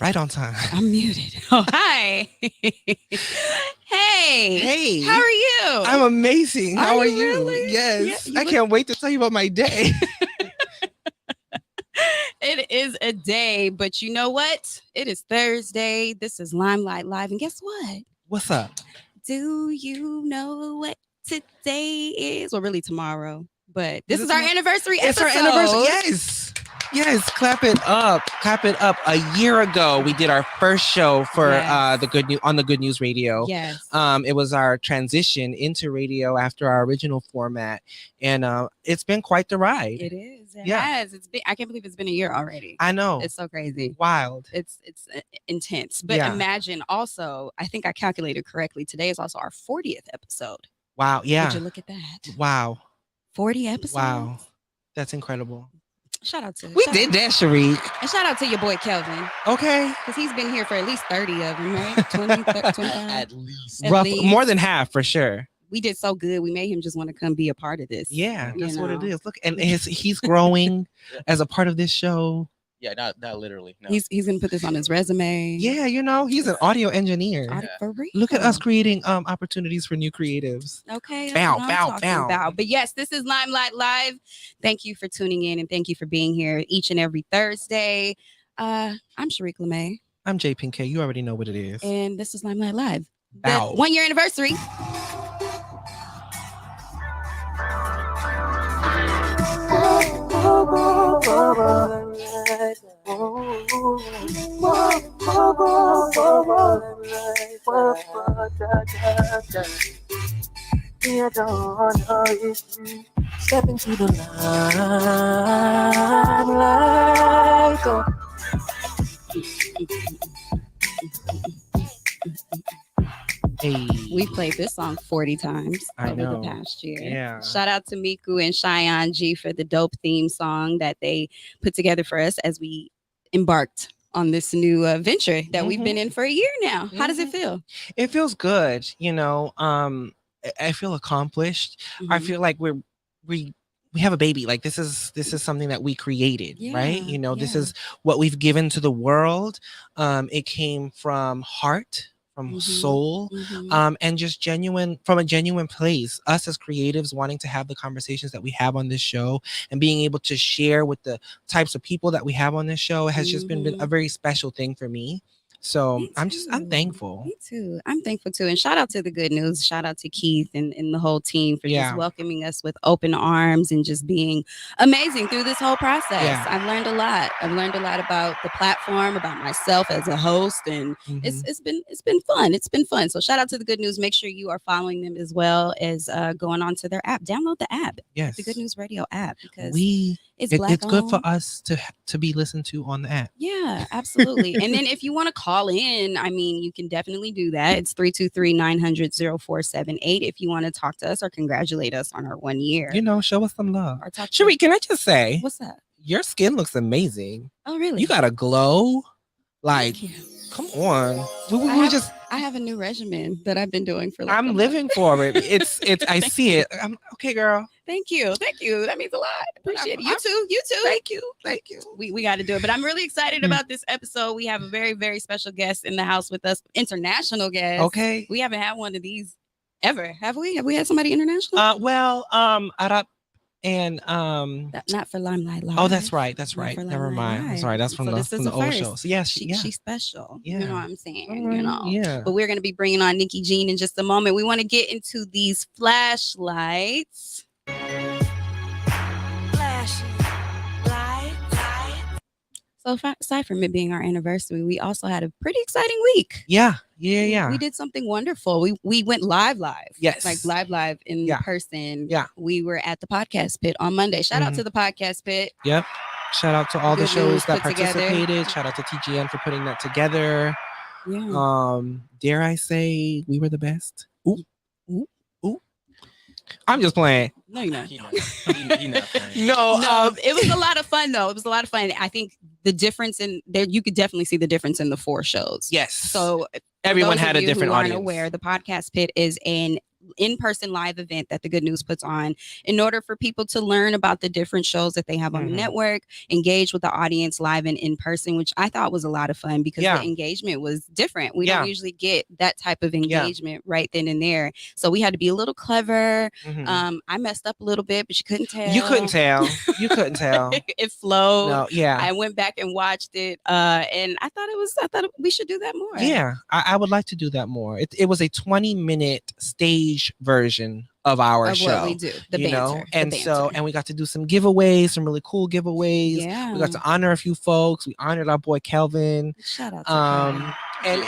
Right on time. I'm muted. Oh, hi. Hey, how are you? I'm amazing. How are you? Really? Yes. Yeah, I can't wait to tell you about my day. It is a day, but you know what? It is Thursday. This is Limelight Live. And guess what? What's up? Do you know what today is? Well, really tomorrow. But this is our anniversary episode. It's our anniversary. Yes. Yes. Clap it up. Clap it up. A year ago, we did our first show for the Good News Radio. Yes. It was our transition into radio after our original format. And it's been quite the ride. It is. It has. I can't believe it's been a year already. I know. It's so crazy. Wild. It's intense. But imagine also, I think I calculated correctly. Today is also our 40th episode. Wow. Yeah. Would you look at that? Wow. 40 episodes. Wow. That's incredible. Shout out to we did that, Sharik. And shout out to your boy Kelvin. Okay. Because he's been here for at least 30 of them, right? 20, 25? At least. More than half for sure. We did so good. We made him just want to come be a part of this. Yeah, that's what it is. Look, and he's growing as a part of this show. Yeah, not literally. No. He's gonna put this on his resume. Yeah, he's an audio engineer. For real. Look at us creating opportunities for new creatives. Okay. Bow. But yes, this is Limelight Live. Thank you for tuning in and thank you for being here each and every Thursday. I'm Sharik LeMay. I'm Jay Pinkay. You already know what it is. And this is Limelight Live. Bow. 1 year anniversary. Step into the limelight. Hey. We played this song 40 times over the past year. Yeah. Shout out to Miku and Cheyenne G for the dope theme song that they put together for us as we embarked on this new venture that we've been in for a year now. How does it feel? It feels good. I feel accomplished. I feel like we have a baby. Like this is something that we created, right? This is what we've given to the world. It came from heart, from soul, and just from a genuine place. Us as creatives wanting to have the conversations that we have on this show and being able to share with the types of people that we have on this show has just been a very special thing for me. So I'm thankful. Me too. I'm thankful too. And shout out to the Good News. Shout out to Keith and the whole team for just welcoming us with open arms and just being amazing through this whole process. Yeah. I've learned a lot. I've learned a lot about the platform, about myself as a host, and it's been fun. It's been fun. So shout out to the Good News. Make sure you are following them as well as going on to their app. Download the app. Yes. The Good News Radio app because it's good for us to be listened to on the app. Yeah, absolutely. And then if you want to call in, I mean, you can definitely do that. It's 323-900-0478 if you want to talk to us or congratulate us on our 1 year. Show us some love. Sharik, can I just say, what's that? Your skin looks amazing. Oh, really? You got a glow. Like, come on. I have a new regimen that I've been doing for. I'm living for it. It's. I see it. I'm okay, girl. Thank you. That means a lot. Appreciate it. You too. Thank you. We got to do it. But I'm really excited about this episode. We have a very, very special guest in the house with us. International guest. Okay. We haven't had one of these ever, have we? Have we had somebody international? Arab and not for Limelight Live. Oh, that's right. Never mind. I'm sorry. That's from the old show. So yes, she's special. Yeah. You know what I'm saying? Yeah. But we're gonna be bringing on Nickii Jean in just a moment. We want to get into these flashlights. So aside from it being our anniversary, we also had a pretty exciting week. Yeah. We did something wonderful. We went live. Yes. Like live in person. Yeah. We were at the Podcast Pit on Monday. Shout out to the Podcast Pit. Yep. Shout out to all the shows that participated. Together. Shout out to TGN for putting that together. Yeah. Dare I say we were the best? Ooh. I'm just playing. No, you're not. He not playing. No, it was a lot of fun though. It was a lot of fun. I think the difference in there, you could definitely see the difference in the 4 shows. Yes. So everyone had a different audience. Aware, the Podcast Pit is an in-person live event that the Good News puts on in order for people to learn about the different shows that they have on the network, engage with the audience live and in person, which I thought was a lot of fun because the engagement was different. We don't usually get that type of engagement right then and there. So we had to be a little clever. I messed up a little bit, but you couldn't tell. You couldn't tell. You couldn't tell. It flowed. No, yeah. I went back and watched it, and I thought we should do that more. Yeah, I would like to do that more. It was a 20-minute stage version of our show. What we do, the banter, and we got to do some giveaways, some really cool giveaways. Yeah, we got to honor a few folks. We honored our boy Kelvin. Shout out to him. And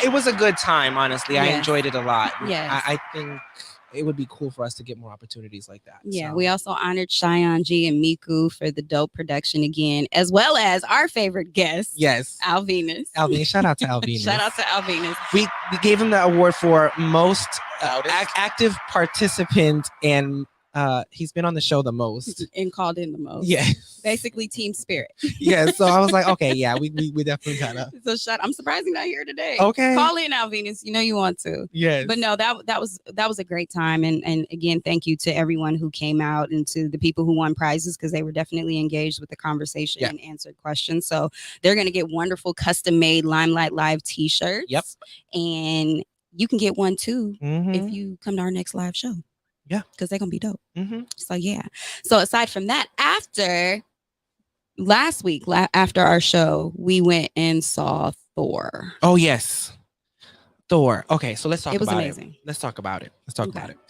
it was a good time. Honestly, I enjoyed it a lot. Yes. I think it would be cool for us to get more opportunities like that. Yeah, so. We also honored Cheyenne G and Miku for the dope production again, as well as our favorite guest. Yes, Alvinus. Alvinus, shout out to Alvinus. Shout out to Alvinus. We gave him the award for most active participant, and he's been on the show the most and called in the most. Yeah, basically team spirit. Yeah, so I was like, okay, yeah, we definitely gotta. So I'm surprised he's not here today. Okay, call in, Alvinus. You know you want to. Yes, but no, that was a great time, and again, thank you to everyone who came out and to the people who won prizes because they were definitely engaged with the conversation and answered questions. So they're gonna get wonderful custom made Limelight Live T-shirts. Yep, and you can get one too if you come to our next live show. Yeah, because they're gonna be dope. So yeah. So aside from that, after last week, after our show, we went and saw Thor. Oh yes, Thor. Okay, so let's talk about it. It was amazing. Let's talk about it.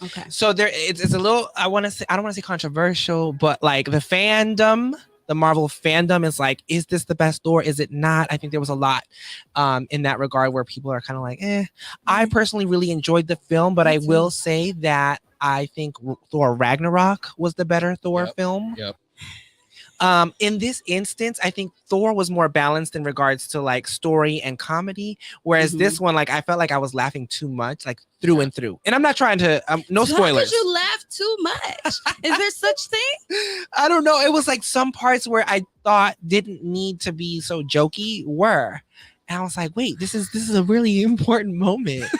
Okay. So it's a little. I don't want to say controversial, but like the fandom. The Marvel fandom is like, is this the best Thor? Is it not? I think there was a lot in that regard where people are kind of like, I personally really enjoyed the film, but I will say that I think Thor Ragnarok was the better Thor film. Yep. In this instance, I think Thor was more balanced in regards to like story and comedy, whereas this one, like I felt like I was laughing too much, like through and through. And I'm not trying to, no spoilers. How could you laugh too much? Is there such thing? I don't know. It was like some parts where I thought didn't need to be so jokey were, and I was like, wait, this is a really important moment.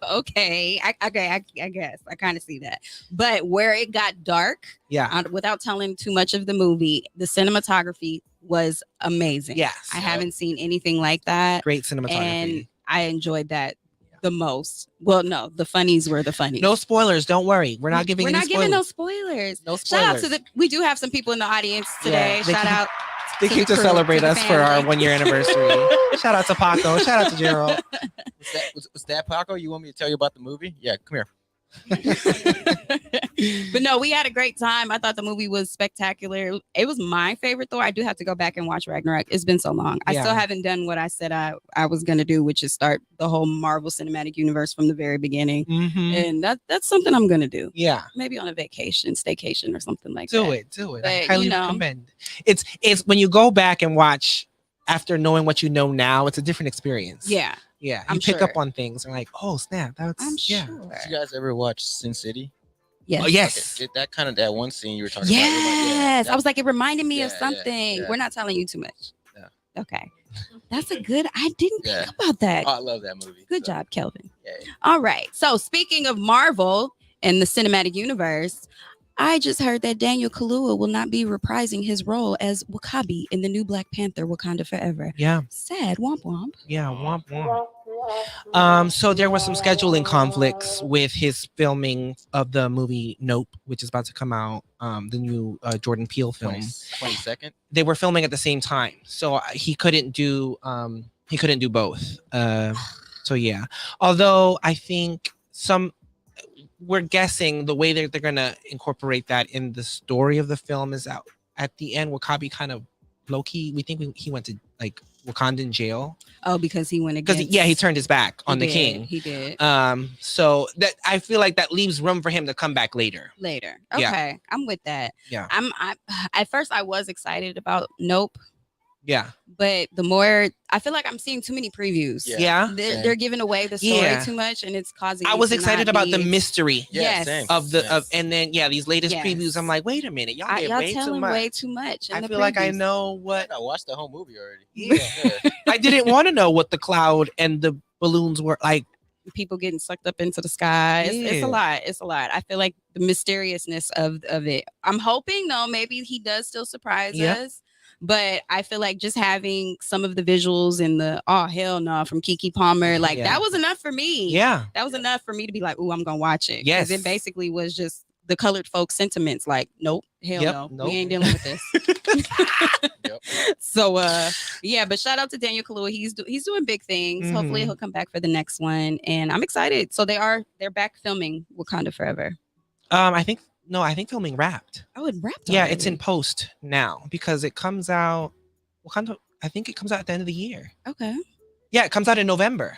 Okay, I guess I kind of see that, but where it got dark, without telling too much of the movie, the cinematography was amazing. Yes, I haven't seen anything like that. Great cinematography, and I enjoyed that the most. Well, no, the funnies were the funnies. No spoilers. Don't worry, we're not giving. We're any not spoilers. giving no spoilers. No spoilers. Shout out to we do have some people in the audience today. Shout out. They came to celebrate us for our 1-year anniversary. Shout out to Paco. Shout out to Gerald. Was that Paco? You want me to tell you about the movie? Yeah, come here. But no, we had a great time. I thought the movie was spectacular. It was my favorite Thor. I do have to go back and watch Ragnarok. It's been so long. I still haven't done what I said I was going to do, which is start the whole Marvel Cinematic Universe from the very beginning. And that's something I'm going to do. Yeah. Maybe on a staycation or something like that. Do it. But, I highly recommend. It's when you go back and watch after knowing what you know now, it's a different experience. Yeah. Yeah, you pick up on things and like, oh snap, that's I'm sure. Did you guys ever watch Sin City? Yes. Oh, yes. Okay. That one scene you were talking about. Yes. I was like, it reminded me of something. We're not telling you too much. Yeah. Okay. That's a good. I didn't think about that. Oh, I love that movie. Good job, Kelvin. Yeah. All right. So speaking of Marvel and the cinematic universe, I just heard that Daniel Kaluuya will not be reprising his role as W'Kabi in the new Black Panther, Wakanda Forever. Yeah. Sad. Womp womp. Yeah. Womp womp. So there were some scheduling conflicts with his filming of the movie Nope, which is about to come out. The new Jordan Peele film. 22nd. They were filming at the same time, so he couldn't do both. So yeah. Although I think we're guessing the way they're going to incorporate that in the story of the film is out at the end. W'Kabi kind of low-key. We think he went to like Wakandan jail. Oh, because he went against. Because he turned his back on the king. He did. So that I feel like that leaves room for him to come back later. Okay, yeah. I'm with that. Yeah. At first I was excited about Nope. Yeah. But the more I feel like I'm seeing too many previews. Yeah. They're giving away the story too much, and it's causing. I was excited about the mystery. Of and then these latest previews. I'm like, wait a minute, y'all telling way too much. I feel like I know what. I watched the whole movie already. Yeah. I didn't want to know what the cloud and the balloons were like. people getting sucked up into the sky. It's a lot. It's a lot. I feel like the mysteriousness of it. I'm hoping though, maybe he does still surprise us. But I feel like just having some of the visuals and the hell no from Keke Palmer, like that was enough for me. Yeah. That was enough for me to be like, I'm gonna watch it. Yes. Because it basically was just the colored folk sentiments, like, nope, hell no. We ain't dealing with this. So yeah, but shout out to Daniel Kaluuya. He's doing big things. Hopefully he'll come back for the next one. And I'm excited. So they're back filming Wakanda Forever. I think filming wrapped. Oh, it wrapped. Yeah, already. it's in post now because it comes out. I think it comes out at the end of the year. Okay. Yeah, it comes out in November.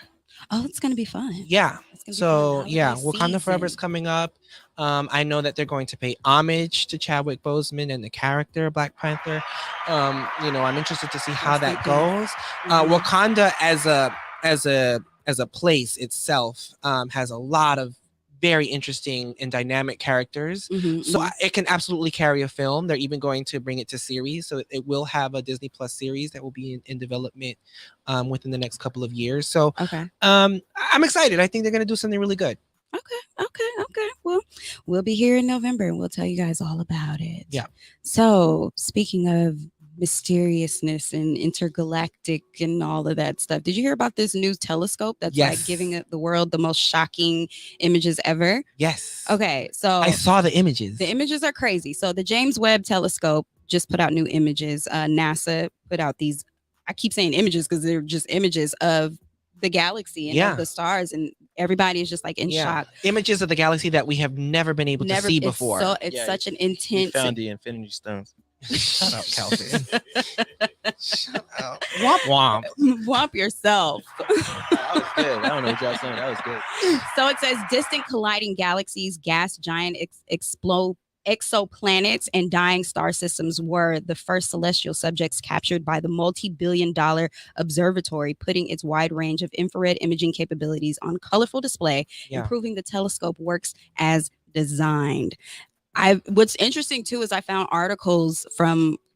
Oh, it's gonna be fun. Yeah. So yeah, Wakanda Forever is coming up. I know that they're going to pay homage to Chadwick Boseman and the character Black Panther. I'm interested to see how that goes. Wakanda as a place itself has a lot of very interesting and dynamic characters. So it can absolutely carry a film. They're even going to bring it to series. So it will have a Disney Plus series that will be in development within the next couple of years. So I'm excited. I think they're going to do something really good. Okay. Well, we'll be here in November and we'll tell you guys all about it. Yeah. So speaking of mysteriousness and intergalactic and all of that stuff, did you hear about this new telescope that's like giving the world the most shocking images ever? Yes. Okay, so I saw the images. The images are crazy. So the James Webb telescope just put out new images. NASA put out these, I keep saying images because they're just images of the galaxy and of the stars, and everybody is just like in shock. Images of the galaxy that we have never been able to see before. So it's such an intense. Found the Infinity Stones. Shut up, Calvin. Shut up. Womp womp. Womp yourself. That was good. I don't know what y'all saying. That was good. So it says distant colliding galaxies, gas giant exoplanets, and dying star systems were the first celestial subjects captured by the multi-billion-dollar observatory, putting its wide range of infrared imaging capabilities on colorful display, improving the telescope works as designed. What's interesting too is I found articles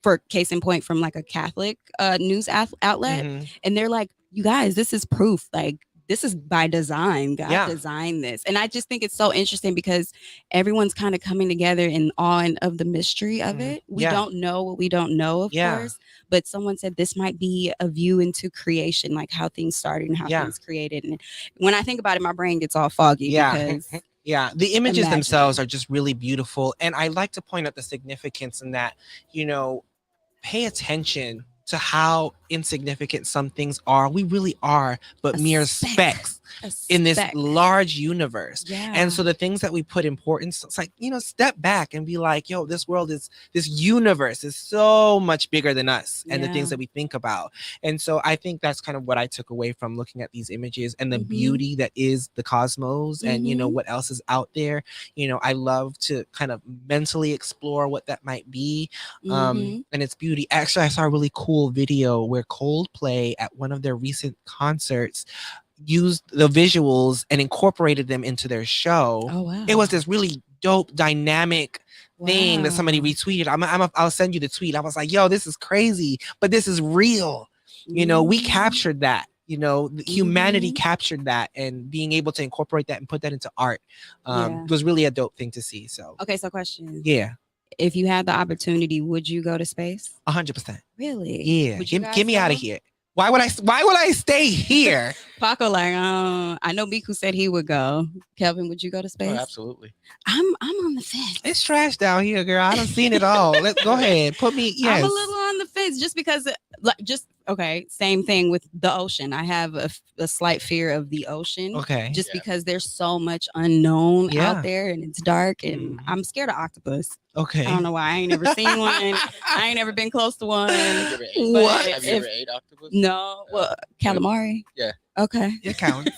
for case in point, from like a Catholic news outlet, and they're like, you guys, this is proof, like this is by design. God designed this. And I just think it's so interesting because everyone's kind of coming together in awe of the mystery of it. We don't know what we don't know, of course, but someone said this might be a view into creation, like how things started and how things created. And when I think about it, my brain gets all foggy because the images themselves are just really beautiful. And I like to point out the significance in that, pay attention to how insignificant some things are. We really are but mere specks in this large universe. And so the things that we put importance, it's like, step back and be like, this universe is so much bigger than us and the things that we think about. And so I think that's kind of what I took away from looking at these images and the beauty that is the cosmos and what else is out there. I love to kind of mentally explore what that might be, and its beauty. Actually, I saw a really cool video where Coldplay at one of their recent concerts used the visuals and incorporated them into their show. Oh wow. It was this really dope dynamic thing that somebody retweeted. I'll send you the tweet. I was like, this is crazy, but this is real. We captured that. Humanity captured that, and being able to incorporate that and put that into art was really a dope thing to see. So question. If you had the opportunity, would you go to space? 100%. Really? Yeah. Get me out of here. Why would I stay here? Paco, I know Miku said he would go. Kelvin, would you go to space? Oh, absolutely. I'm on the fence. It's trash down here, girl. I done seen it all. Let's go ahead. Put me. Yes. I'm a little on the fence just because, same thing with the ocean. I have a slight fear of the ocean. Okay. Just because there's so much unknown out there and it's dark, and I'm scared of octopus. Okay. I don't know why. I ain't never seen one. I ain't never been close to one. Have you ever ate octopus? No. Well, calamari. Yeah. Okay. It counts.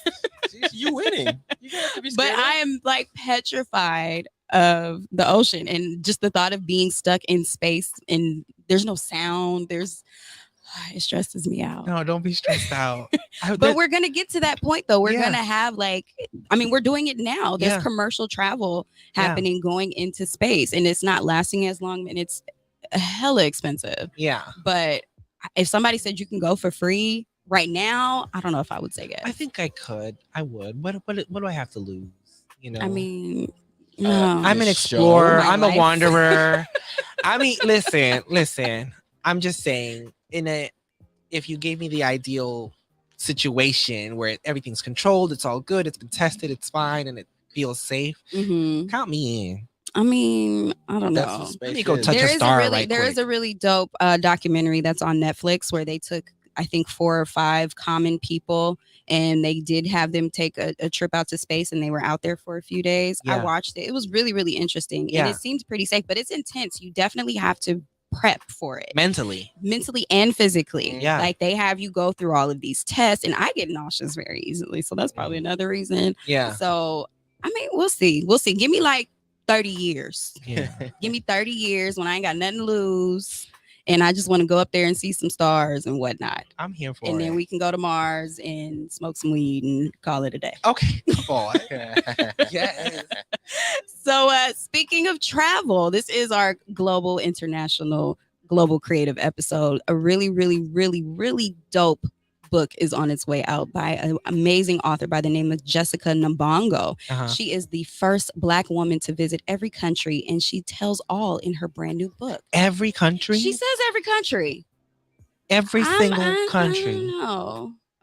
You winning. You have to be scared. But I am like petrified of the ocean, and just the thought of being stuck in space and there's no sound. It stresses me out. No, don't be stressed out. But we're gonna get to that point though. We're gonna have we're doing it now. There's commercial travel happening going into space, and it's not lasting as long, and it's hella expensive. Yeah. But if somebody said you can go for free, right now, I don't know if I would say yes. I think I could. I would. What do I have to lose? You know. I mean, no. I'm an This explorer. show. I'm a My life. wanderer. I mean, listen. I'm just saying, if you gave me the ideal situation where everything's controlled, it's all good, it's been tested, it's fine, and it feels safe, count me in. I mean, I don't That's what know. space Let me go is. touch a star right there quick. is a really dope documentary that's on Netflix where they took, I think, 4 or 5 common people, and they did have them take a trip out to space, and they were out there for a few days. I Yeah. watched it. It was really, really interesting. And Yeah. it seems pretty safe, but it's intense. You definitely have to prep for it. Mentally And physically. Yeah. Like, they have you go through all of these tests, and I get nauseous very easily. So that's probably another reason. Yeah. So, I mean, we'll see. Give me like 30 years. Yeah. Give me 30 years when I ain't got nothing to lose, and I just want to go up there and see some stars and whatnot. I'm here for And it. then we can go to Mars and smoke some weed and call it a day. Okay, come on. Yes. So speaking of travel, this is our global creative episode. A really, really, really, really dope book is on its way out by an amazing author by the name of Jessica Nambongo. Uh-huh. She is the first Black woman to visit every country, and she tells all in her brand new book. Every country? She says every country. Every single country.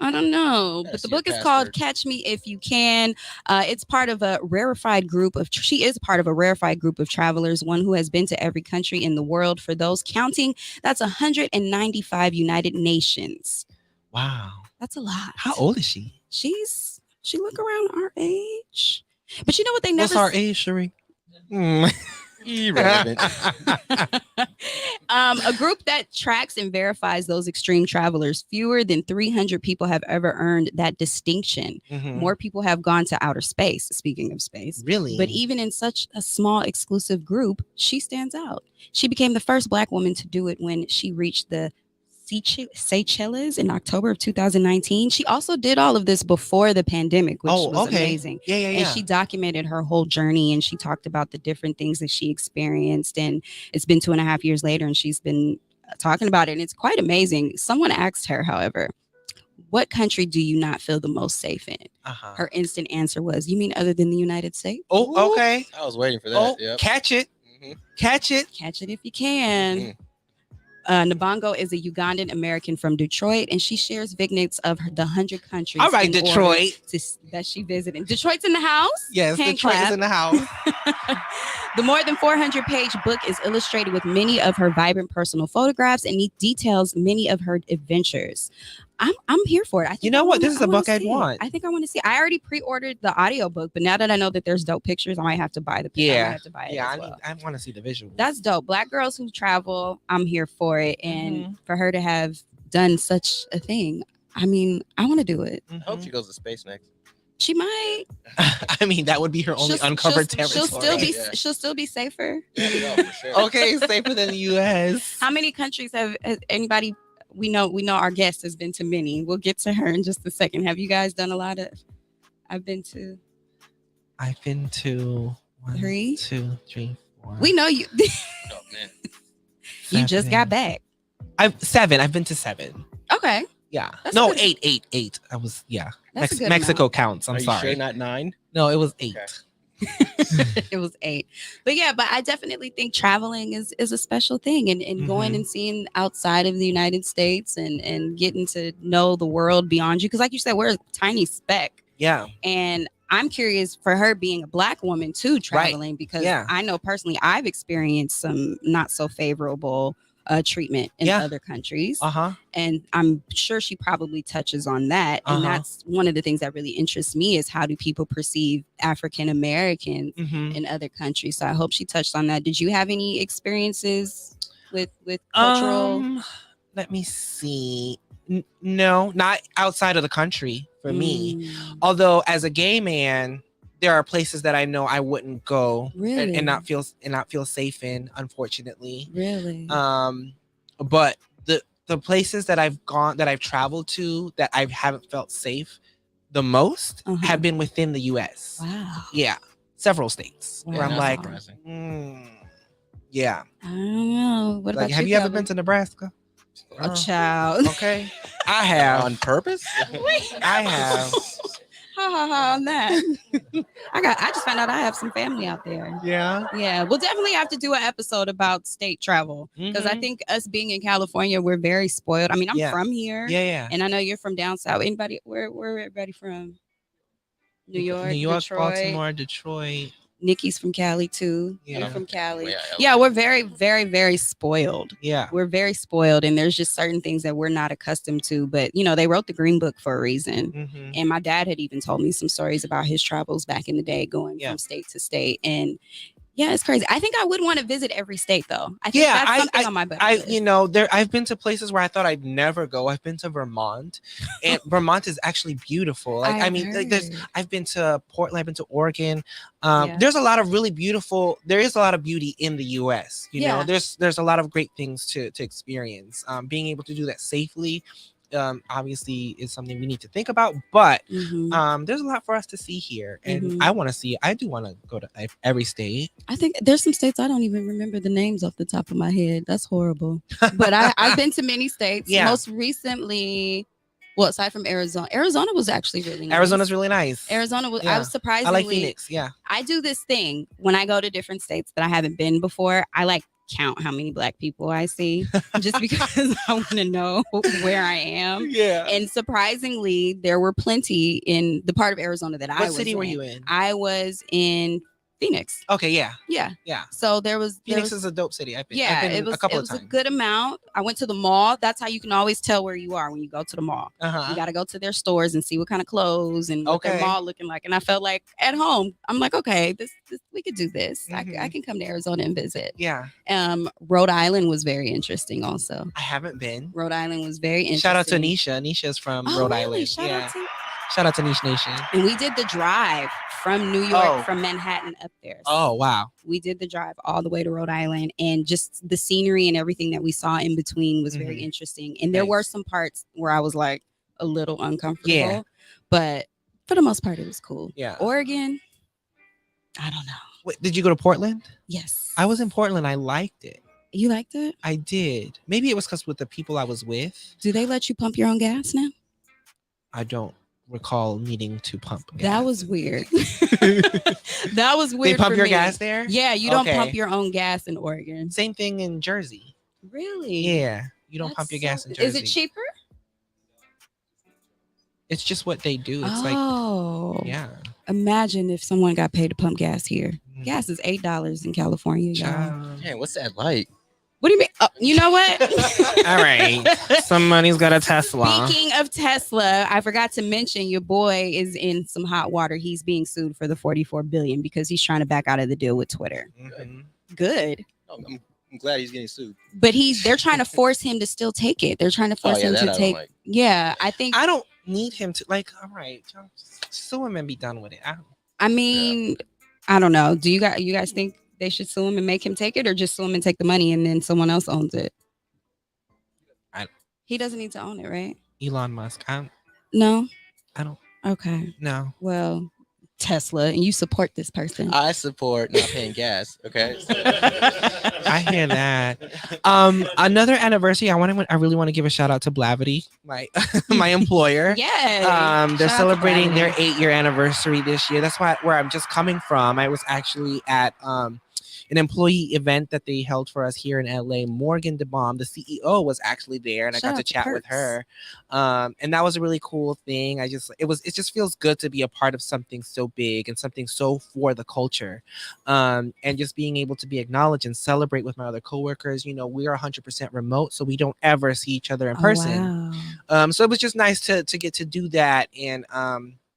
I don't know. That's But the your book is called password. Catch Me If You Can. It's part of a rarefied group of, she is part of a rarefied group of travelers, one who has been to every country in the world. For those counting, that's 195 United Nations. Wow. That's a lot. How old is she? She look around our age. But you know what they never What's our age, Cherie? Irrelevant. A group that tracks and verifies those extreme travelers. Fewer than 300 people have ever earned that distinction. Mhm. More people have gone to outer space, speaking of space. Really? But even in such a small, exclusive group, she stands out. She became the first Black woman to do it when she reached the Seychelles in October of 2019. She also did all of this before the pandemic, which was amazing. Yeah. And she documented her whole journey, and she talked about the different things that she experienced. And it's been 2.5 years later, and she's been talking about it. And it's quite amazing. Someone asked her, however, what country do you not feel the most safe in? Uh-huh. Her instant answer was, you mean other than the United States? Oh, okay. I was waiting for that. Oh, Yep. catch it. Mhm. Catch it. Catch it if you can. Mhm. Nabongo is a Ugandan American from Detroit, and she shares vignettes of the 100 countries. All right, in order Detroit. that she visited. Detroit's in the house? Yes, Hand Detroit clap. is in the house. The more than 400-page book is illustrated with many of her vibrant personal photographs, and it details many of her adventures. I'm here for it. I think You know I what? wanna- This is I a wanna book I'd see it. want. I think I want to see it. I already pre-ordered the audiobook, but now that I know that there's dope pictures, I might have to buy the picture. I might have to buy it as well. I want to see the visual. That's dope. Black girls who travel, I'm here for it. And Mhm. for her to have done such a thing, I mean, I want to do it. I hope she goes to space next. She might. I mean, that would be her only uncovered territory. She'll still be safer. Yeah, for sure. Okay, safer than the U.S. How many countries has anybody we know our guest has been to? Many. We'll get to her in just a second. Have you guys done a lot of? I've been to 1, 3. 2, 3, 4. We know you. Oh, man. You just got back. 7. I've been to 7. Okay. Yeah. That's No, good. 8. I was That's a good Mexico counts. I'm Are you sorry. sure not 9? No, it was 8. Okay. It was 8. But yeah, but I definitely think traveling is a special thing, and going Mhm. and seeing outside of the United States and getting to know the world beyond you. Because like you said, we're a tiny speck. Yeah. And I'm curious for her being a Black woman too, traveling, because Yeah. I know personally I've experienced some not so favorable treatment in Yeah. other countries. Uh-huh. And I'm sure she probably touches on that. And Uh-huh. that's one of the things that really interests me, is how do people perceive African Americans Mm-hmm. in other countries. So I hope she touched on that. Did you have any experiences with cultural? Let me see. No, not outside of the country for me. Mm, Although as a gay man, there are places that I know I wouldn't go Really? and not feel safe in, unfortunately. really? But the places that I've traveled to that I haven't felt safe the most Uh-huh. have been within the US. Wow. Yeah. Several states where Wow. I'm That's like, surprising. yeah. I don't know. What Like, about have you ever Kelvin? been to Nebraska? A child. Okay, I have. On purpose? I have. Ha on that. I just found out I have some family out there. Yeah. Yeah, we'll definitely have to do an episode about state travel because I Mhm. think us being in California, we're very spoiled. I mean, I'm Yeah. from here, Yeah. and I know you're from down south. Anybody, where everybody from? New York, Detroit. Baltimore, Detroit. Nikki's from Cali too. Yeah. You're from Cali. Yeah, Yeah, we're very, very, very spoiled. Yeah. We're very spoiled, and there's just certain things that we're not accustomed to. But you know, they wrote the Green Book for a reason. Mhm. And my dad had even told me some stories about his travels back in the day, going Yeah. from state to state. And yeah, it's crazy. I think I would want to visit every state, though. I think Yeah, that's something on my bucket list. I've been to places where I thought I'd never go. I've been to Vermont, and Vermont is actually beautiful. Like, I mean, like, I've been to Portland, I've been to Oregon. Yeah. There's a lot of really beautiful. There is a lot of beauty in the U.S. You know, Yeah. there's a lot of great things to experience. Being able to do that safely, obviously, is something we need to think about. But Mhm. there's a lot for us to see here, and Mhm. I want to see. I do want to go to every state. I think there's some states I don't even remember the names off the top of my head. That's horrible. But I've been to many states. Yeah. Most recently, well, aside from Arizona, Arizona was actually really nice. Arizona's really nice. Arizona was. Yeah. I was surprisingly. I like Phoenix. Yeah. I do this thing when I go to different states that I haven't been before. I like count how many black people I see just because I want to know where I am. Yeah. And surprisingly, there were plenty in the part of Arizona that I was in. What city were you in? I was in Phoenix. Okay, yeah. Yeah. So there was Phoenix is a dope city. I've been it was a couple it of was times. a good amount. I went to the mall. That's how you can always tell where you are when you go to the mall. Uh-huh. You got to go to their stores and see what kind of clothes and what their Okay. mall looking like. And I felt like at home, I'm like, okay, this we could do this. I Mhm. can come to Arizona and visit. Yeah. Rhode Island was very interesting. Also, I haven't been. Rhode Island was very interesting. Shout out to Anisha. Anisha's from Oh, Rhode really? Island. Shout yeah. out to. Shout out to Niche Nation. And we did the drive from New York, Oh. from Manhattan up there. Oh wow. We did the drive all the way to Rhode Island, and just the scenery and everything that we saw in between was very Mhm. interesting. And there were Nice. some parts where I was like a little uncomfortable. Yeah. But for the most part, it was cool. Yeah. Oregon, I don't know. Wait, did you go to Portland? Yes. I was in Portland. I liked it. You liked it? I did. Maybe it was because with the people I was with. Do they let you pump your own gas now? I don't recall needing to pump gas. That was weird. That was weird. They pump for your me. gas there? Yeah, you don't Okay. pump your own gas in Oregon. Same thing in Jersey. Really? Yeah. You don't pump your gas in Jersey. Is it cheaper? It's just what they do. It's like, yeah. Imagine if someone got paid to pump gas here. Mhm. Gas is $8 in California, y'all. Child. Man, what's that like? What do you mean? Oh, you know what? All right. Somebody's got a Tesla. Speaking of Tesla, I forgot to mention your boy is in some hot water. He's being sued for the $44 billion because he's trying to back out of the deal with Twitter. Mhm. Good. I'm glad he's getting sued. But they're trying to force him to still take it. They're trying to force him that to I don't take. like. Yeah, I think. I don't need him to all right, just sue him and be done with it. I mean, I don't know. Do you guys think they should sue him and make him take it, or just sue him and take the money and then someone else owns it? He doesn't need to own it, right? Elon Musk. No. I don't. Okay. No. Well, Tesla, and you support this person. I support not paying gas. Okay. I hear that. Another anniversary. I really want to give a shout out to Blavity, my my employer. Yeah. They're celebrating their 8-year anniversary this year. That's where I'm just coming from. I was actually at an employee event that they held for us here in LA. Morgan DeBaum, the CEO, was actually there, and I got to chat with her. And that was a really cool thing. It just feels good to be a part of something so big and something so for the culture. And just being able to be acknowledged and celebrate with my other coworkers. You know, we are 100% remote, so we don't ever see each other in person. Wow. So it was just nice to get to do that. And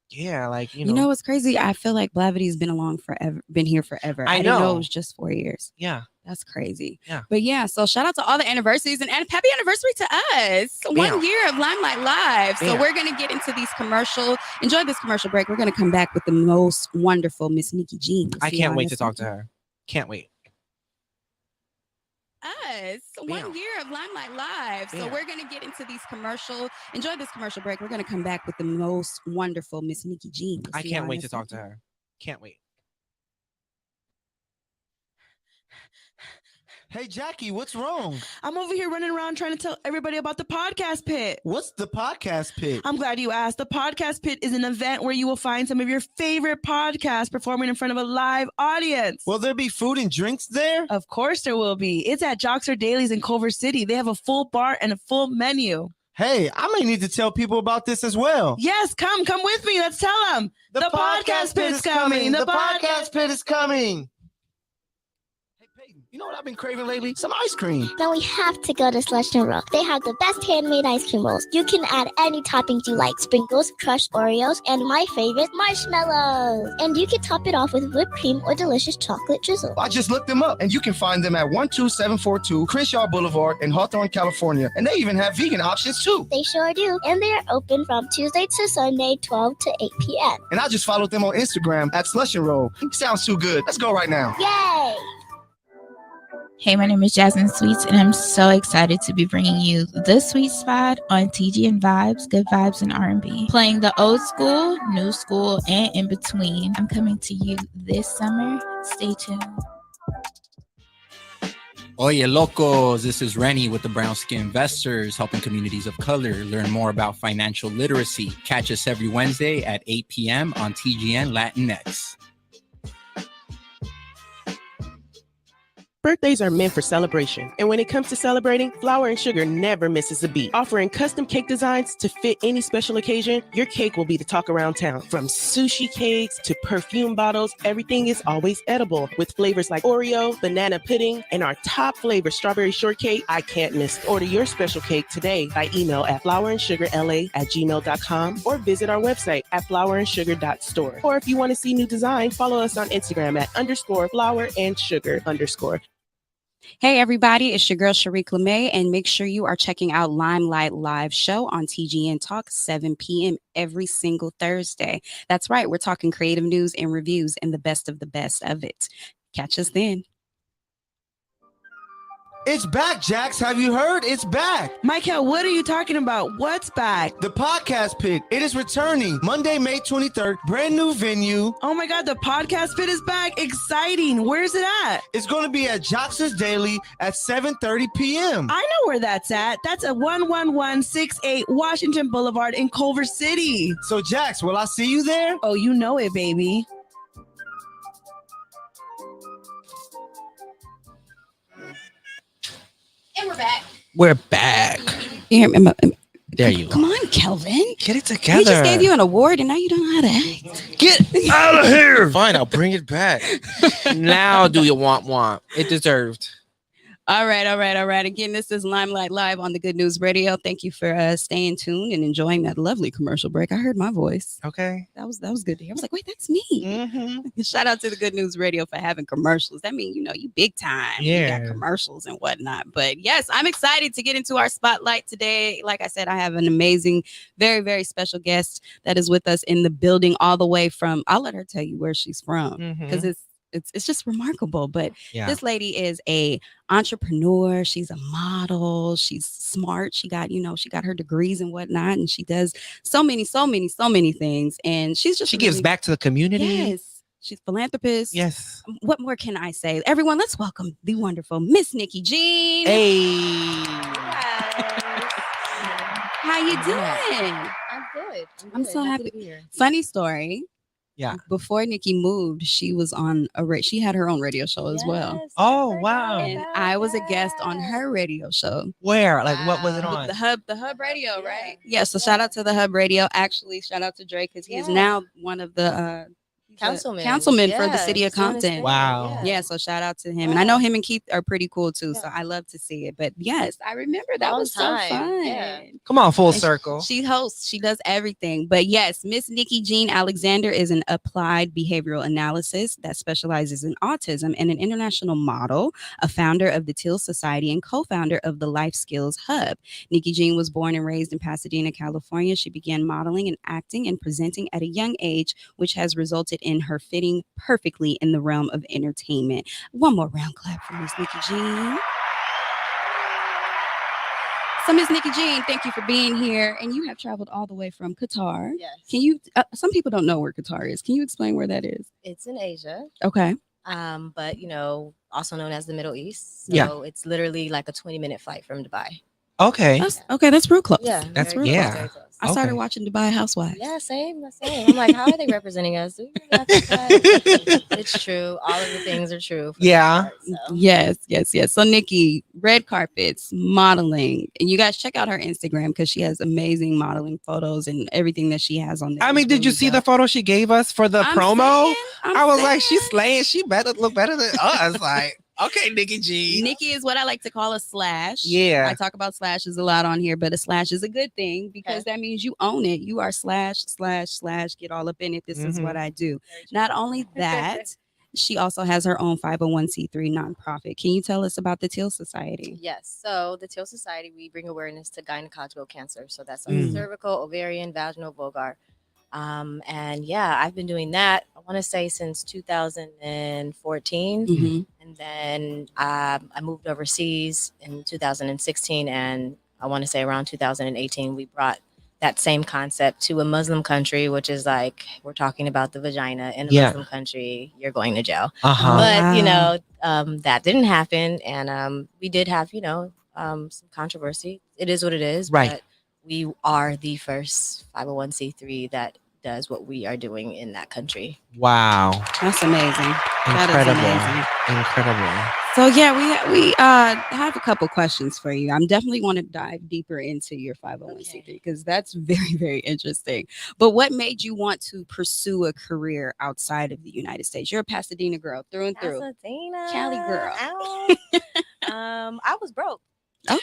yeah, like you know what's crazy? I feel like Blavity's been here forever. I didn't know it was just 4 years. Yeah. That's crazy. Yeah. But yeah, so shout out to all the anniversaries and happy anniversary to us. 1 year of Limelight Live. So we're going to get into these enjoy this commercial break. We're going to come back with the most wonderful Miss Nickii Jean. I can't wait to talk to her. Can't wait. Us. 1 year of Limelight Live. So we're going to get into these enjoy this commercial break. We're going to come back with the most wonderful Miss Nickii Jean. I can't wait to talk to her. Can't wait. Hey, Jackie, what's wrong? I'm over here running around trying to tell everybody about the podcast pit. What's the podcast pit? I'm glad you asked. The podcast pit is an event where you will find some of your favorite podcasts performing in front of a live audience. Will there be food and drinks there? Of course there will be. It's at Joxer Dailies in Culver City. They have a full bar and a full menu. Hey, I may need to tell people about this as well. Yes, come with me. Let's tell them. The podcast pit is coming. The podcast pit is coming. You know what I've been craving lately? Some ice cream. Then we have to go to Slush and Roll. They have the best handmade ice cream rolls. You can add any toppings you like. Sprinkles, crushed Oreos, and my favorite, marshmallows. And you can top it off with whipped cream or delicious chocolate drizzle. I just looked them up, and you can find them at 12742 Crenshaw Boulevard in Hawthorne, California. And they even have vegan options, too. They sure do. And they are open from Tuesday to Sunday, 12 to 8 p.m. And I just followed them on Instagram at Slush and Roll. Sounds too good. Let's go right now. Yay! Hey, my name is Jasmine Sweets, and I'm so excited to be bringing you The Sweet Spot on TGN Vibes, Good Vibes, and R&B. Playing the old school, new school, and in between. I'm coming to you this summer. Stay tuned. Oye, locos. This is Rennie with the Brown Skin Investors, helping communities of color learn more about financial literacy. Catch us every Wednesday at 8 p.m. on TGN Latinx. Birthdays are meant for celebration, and when it comes to celebrating, Flour and Sugar never misses a beat. Offering custom cake designs to fit any special occasion, your cake will be the talk around town. From sushi cakes to perfume bottles, everything is always edible with flavors like Oreo, banana pudding, and our top flavor, strawberry shortcake. I can't miss it. Order your special cake today by email at flourandsugarla@gmail.com or visit our website at flourandsugar.store. Or if you want to see new design, follow us on Instagram at _flour_and_sugar_. Hey, everybody, it's your girl, Sharique LeMay, and make sure you are checking out Limelight Live Show on TGN Talk, 7 p.m. every single Thursday. That's right. We're talking creative news and reviews and the best of it. Catch us then. It's back, Jax. Have you heard? It's back. Michael, what are you talking about? What's back? The podcast pit. It is returning Monday, May 23rd. Brand new venue. Oh my God, the podcast pit is back. Exciting. Where's it at? It's going to be at Jox's Daily at 7:30 p.m. I know where that's at. That's at 11168 Washington Boulevard in Culver City. So, Jax, will I see you there? Oh, you know it, baby. And we're back. We're back. There you Come are. on, Kelvin. Get it together. We just gave you an award, and now you don't know how to act. Get out of here. Fine, I'll bring it back. Now do you want? It deserved. All right. Again, this is Limelight Live on the Good News Radio. Thank you for staying tuned and enjoying that lovely commercial break. I heard my voice. Okay. That was good to hear. I was like, wait, that's me. Mm-hmm. Shout out to the Good News Radio for having commercials. That means, you big time. Yeah. You got commercials and whatnot. But yes, I'm excited to get into our spotlight today. Like I said, I have an amazing, very, very special guest that is with us in the building all the way from, I'll let her tell you where she's from because it's just remarkable. But this lady is a entrepreneur. She's a model. She's smart. She got her degrees and whatnot, and she does so many things. And she gives back to the community. Yes, she's a philanthropist. Yes. What more can I say? Everyone, let's welcome the wonderful Miss Nickii Jean. Hey. How you doing? I'm good. I'm so happy. Funny story. Yeah. Before Nickii moved, she was on she had her own radio show as well. Oh, wow. And I was a guest on her radio show. Where? Like, what was it on? The Hub Radio, right? Yeah. So shout out to the Hub Radio. Actually, shout out to Drake because he is now one of the councilman for the city of Compton. Wow. Yeah. So shout out to him. And I know him and Keith are pretty cool too. So I love to see it. But yes, I remember that was so fun. Yeah. Come on, full circle. She hosts, she does everything. But yes, Miss Nickii Jean Alexander is an applied behavioral analysis that specializes in autism and an international model, a founder of the Teal Society and co-founder of the Life Skills Hub. Nickii Jean was born and raised in Pasadena, California. She began modeling and acting and presenting at a young age, which has resulted in her fitting perfectly in the realm of entertainment. One more round clap for Miss Nickii Jean. So Miss Nickii Jean, thank you for being here. And you have traveled all the way from Qatar. Yes. Can you, some people don't know where Qatar is. Can you explain where that is? It's in Asia. Okay. but also known as the Middle East. So Yeah. it's literally like a 20-minute flight from Dubai. Okay. That's real close. Yeah, That's very yeah. close, very close. I started Okay. watching Dubai Housewives. Yeah, same. I'm like, how are they representing us? Do we really have to fly? It's true. All of the things are true. For Yeah. the most part, so. Yes. So Nickii, red carpets, modeling, and you guys check out her Instagram because she has amazing modeling photos and everything that she has on there. I mean, did you see the photo she gave us for the promo? I was like, she's slaying. She better look better than us. Like, okay, Nickii G. Nickii is what I like to call a slash. Yeah. I talk about slashes a lot on here, but a slash is a good thing because that means you own it. You are slash, get all up in it. This is what I do. Not only that, she also has her own 501c3 nonprofit. Can you tell us about the Teal Society? Yes. So the Teal Society, we bring awareness to gynecological cancer. So that's like cervical, ovarian, vaginal, vulvar. And yeah, I've been doing that, I want to say since 2014. And then I moved overseas in 2016. And I want to say around 2018, we brought that same concept to a Muslim country, which is like, we're talking about the vagina in a Muslim country, you're going to jail. But, that didn't happen. And we did have, some controversy. It is what it is. Right. But we are the first 501c3 that does what we are doing in that country. Wow. That's amazing. Incredible. That is amazing. Incredible. So yeah, we have a couple questions for you. I'm definitely want to dive deeper into your 501c3 because that's very, very interesting. But what made you want to pursue a career outside of the United States? You're a Pasadena girl through and through. Pasadena, Cali girl. I was broke. Okay.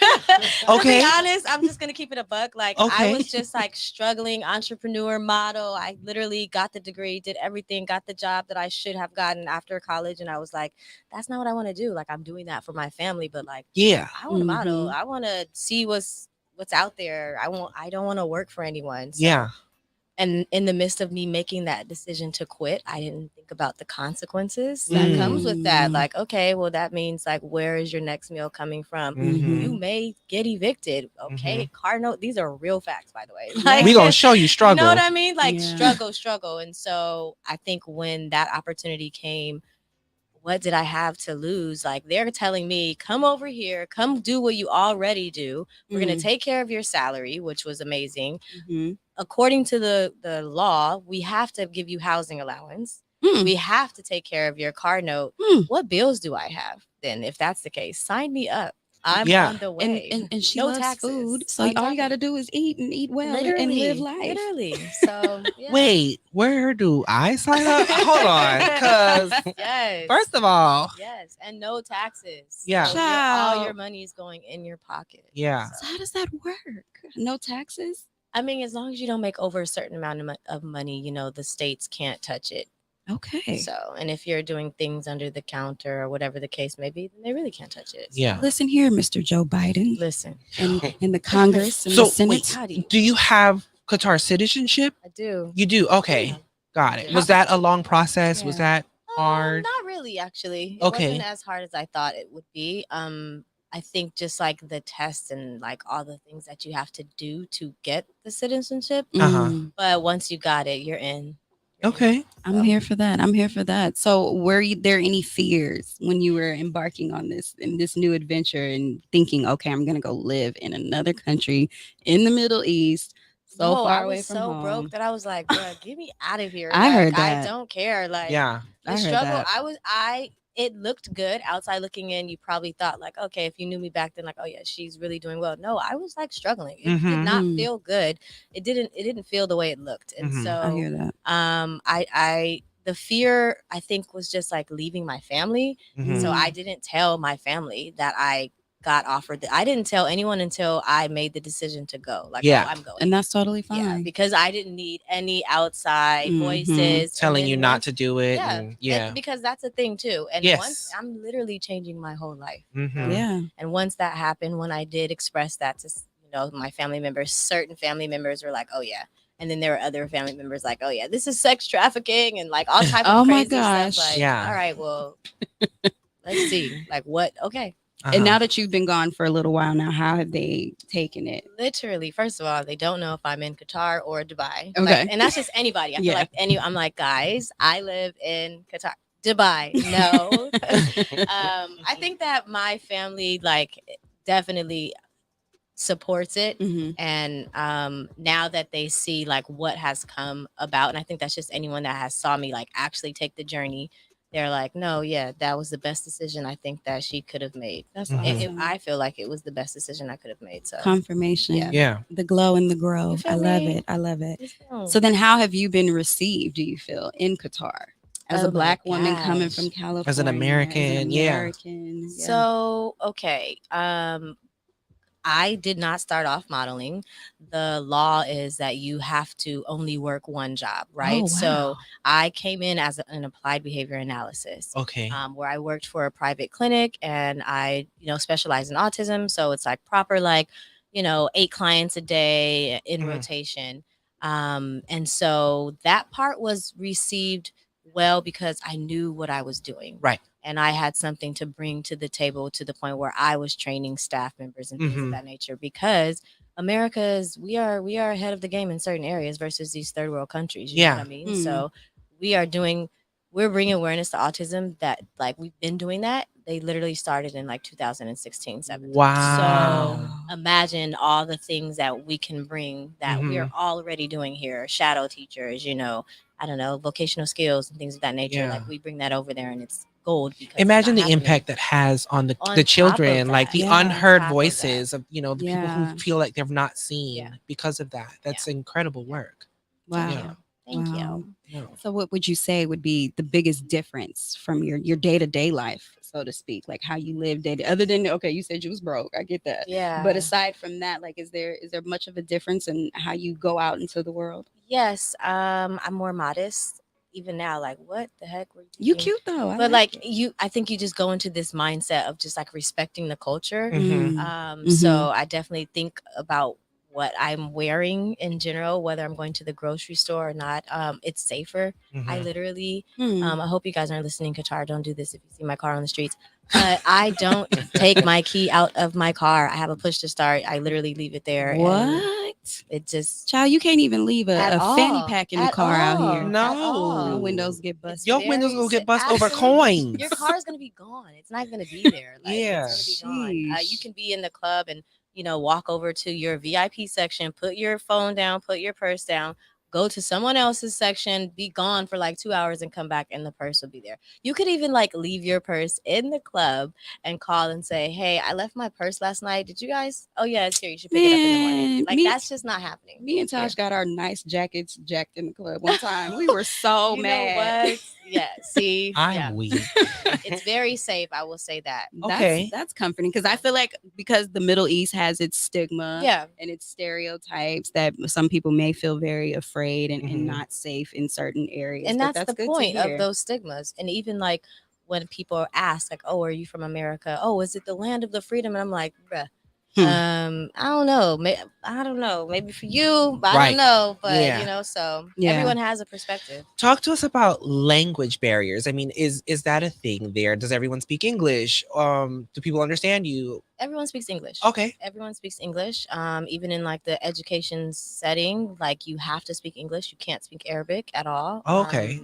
To be honest, I'm just gonna keep it a buck. Like Okay. I was just like struggling entrepreneur model. I literally got the degree, did everything, got the job that I should have gotten after college, and I was like, that's not what I want to do. Like I'm doing that for my family, but like Yeah. I want to model. I want to see what's out there. I don't want to work for anyone. So, Yeah. and in the midst of me making that decision to quit, I didn't think about the consequences that comes with that. Like, okay, well, that means like, where is your next meal coming from? You may get evicted. Okay. Car note. These are real facts, by the way. Like, We gonna show you struggle. You know what I mean? Like struggle. And so I think when that opportunity came, what did I have to lose? Like they're telling me, come over here, come do what you already do. We're going to take care of your salary, which was amazing. According to the law, we have to give you housing allowance. We have to take care of your car note. What bills do I have? Then if that's the case, sign me up. I'm on the way. And she no loves taxes. food. So all you got to do is eat and eat well and live life. Literally. So yeah. Wait, where do I sign up? Hold on, because first of all, and no taxes. Yeah. So all your money is going in your pocket. Yeah. So how does that work? No taxes? I mean, as long as you don't make over a certain amount of money, the states can't touch it. Okay. So, and if you're doing things under the counter or whatever the case may be, then they really can't touch it. Yeah. Listen here, Mr. Joe Biden. Listen. And in the Congress and the Senate. Do you have Qatar citizenship? I do. You do? Okay. Yeah. Got it. Was that a long process? Was that hard? Not really, actually. It Okay. wasn't as hard as I thought it would be. I think just like the tests and like all the things that you have to do to get the citizenship. But once you got it, you're in. Okay. I'm here for that. So were there any fears when you were embarking on this new adventure and thinking, okay, I'm going to go live in another country in the Middle East, far away from home? Broke that I was like, bro, get me out of here. I heard that. I don't care. Like, I struggle. It looked good outside looking in. You probably thought like, okay, if you knew me back then, like, oh yeah, she's really doing well. No, I was like struggling. It did not feel good. It didn't feel the way it looked. And so I hear that. The fear I think was just like leaving my family. So I didn't tell my family that I got offered. I didn't tell anyone until I made the decision to go. Like, oh, I'm going. And that's totally fine. Yeah, because I didn't need any outside voices telling you not to do it. Because that's a thing too. And once I'm literally changing my whole life. Yeah. And once that happened, when I did express that to my family members, certain family members were like, oh yeah. And then there were other family members like, oh yeah, this is sex trafficking and like all type of crazy stuff. Like, all right, well, let's see. Like what? Okay. And now that you've been gone for a little while now, how have they taken it? Literally, first of all, they don't know if I'm in Qatar or Dubai. Okay. And that's just anybody. I feel like I'm like, guys, I live in Qatar. Dubai. No. I think that my family like definitely supports it. And now that they see like what has come about, and I think that's just anyone that has saw me like actually take the journey, they're like, no, yeah, that was the best decision I think that she could have made. That's It, I feel like it was the best decision I could have made. So confirmation. Yeah. The glow and the grow. I love it. I love it. So then how have you been received, do you feel, in Qatar? As a Black woman coming from California. As an American, American, So, okay. I did not start off modeling. The law is that you have to only work one job, right? Oh, wow. So I came in as an applied behavior analysis. Okay. Where I worked for a private clinic, and I, specialize in autism. So it's like proper, like, 8 clients a day in rotation. And so that part was received well because I knew what I was doing. Right. And I had something to bring to the table to the point where I was training staff members and things of that nature, because we are ahead of the game in certain areas versus these third world countries. You know what I mean? So we're bringing awareness to autism that like we've been doing that. They literally started in like 2016, 17. Wow. So imagine all the things that we can bring that we are already doing here. Shadow teachers, I don't know, vocational skills and things of that nature. Like we bring that over there and it's gold. Because imagine the impact that has on the children, like the unheard voices of, the people who feel like they're not seen because of that. That's incredible work. Wow. Thank you. So what would you say would be the biggest difference from your day-to-day life, so to speak? Like how you live day to, other than, okay, you said you was broke. I get that. Yeah. But aside from that, like, is there much of a difference in how you go out into the world? Yes. I'm more modest. Even now, like, what the heck were you cute though. But I think you just go into this mindset of just like respecting the culture. So I definitely think about what I'm wearing in general, whether I'm going to the grocery store or not. It's safer. I literally, I hope you guys aren't listening, Qatar. Don't do this if you see my car on the streets. I don't take my key out of my car. I have a push to start. I literally leave it there. What? It just, child, you can't even leave a fanny pack in the car out here. No. My windows get busted. Your windows gonna get busted over coins. Your car's gonna be gone. It's not gonna be there. Like, yeah. It's gonna be gone. You can be in the club and walk over to your VIP section, put your phone down, put your purse down, go to someone else's section, be gone for like 2 hours and come back and the purse will be there. You could even like leave your purse in the club and call and say, hey, I left my purse last night. Did you guys? Oh yeah, it's here. You should pick it up in the morning. Like that's just not happening. Me and Tosh got our nice jackets jacked in the club one time. We were so mad. Know what? Yeah, see, I'm weak. It's very safe. I will say that. Okay, that's comforting because I feel like because the Middle East has its stigma, and its stereotypes that some people may feel very afraid and not safe in certain areas. And that's the point of those stigmas. And even like when people ask, like, "Oh, are you from America? Oh, is it the land of the freedom?" And I'm like, bruh. I don't know. I don't know. Maybe for you, I don't know. But so everyone has a perspective. Talk to us about language barriers. I mean, is that a thing there? Does everyone speak English? Do people understand you? Everyone speaks English. Okay. Everyone speaks English. Even in like the education setting, like you have to speak English. You can't speak Arabic at all. Okay.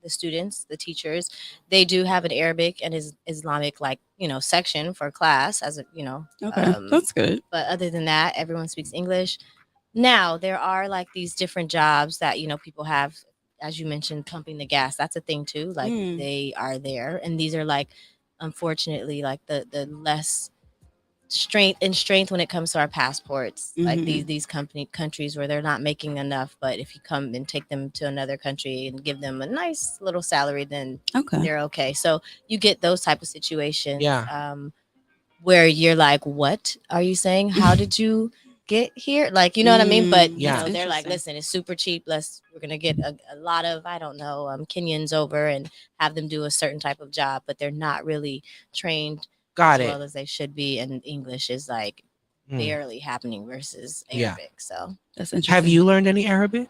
The students, the teachers, they do have an Arabic and Islamic section for class as a Okay, that's good. But other than that, everyone speaks English. Now there are like these different jobs that people have, as you mentioned, pumping the gas. That's a thing too. Like they are there, and these are like, unfortunately, like the less strength when it comes to our passports. Like these countries where they're not making enough, but if you come and take them to another country and give them a nice little salary, then they're okay. So you get those type of situations. Where you're like, what are you saying? How did you get here? Like, you know what I mean? But they're like, listen, it's super cheap. We're gonna get a lot of, I don't know, Kenyans over and have them do a certain type of job, but they're not really trained well as they should be. And English is like barely happening versus Arabic. So that's interesting. Have you learned any Arabic?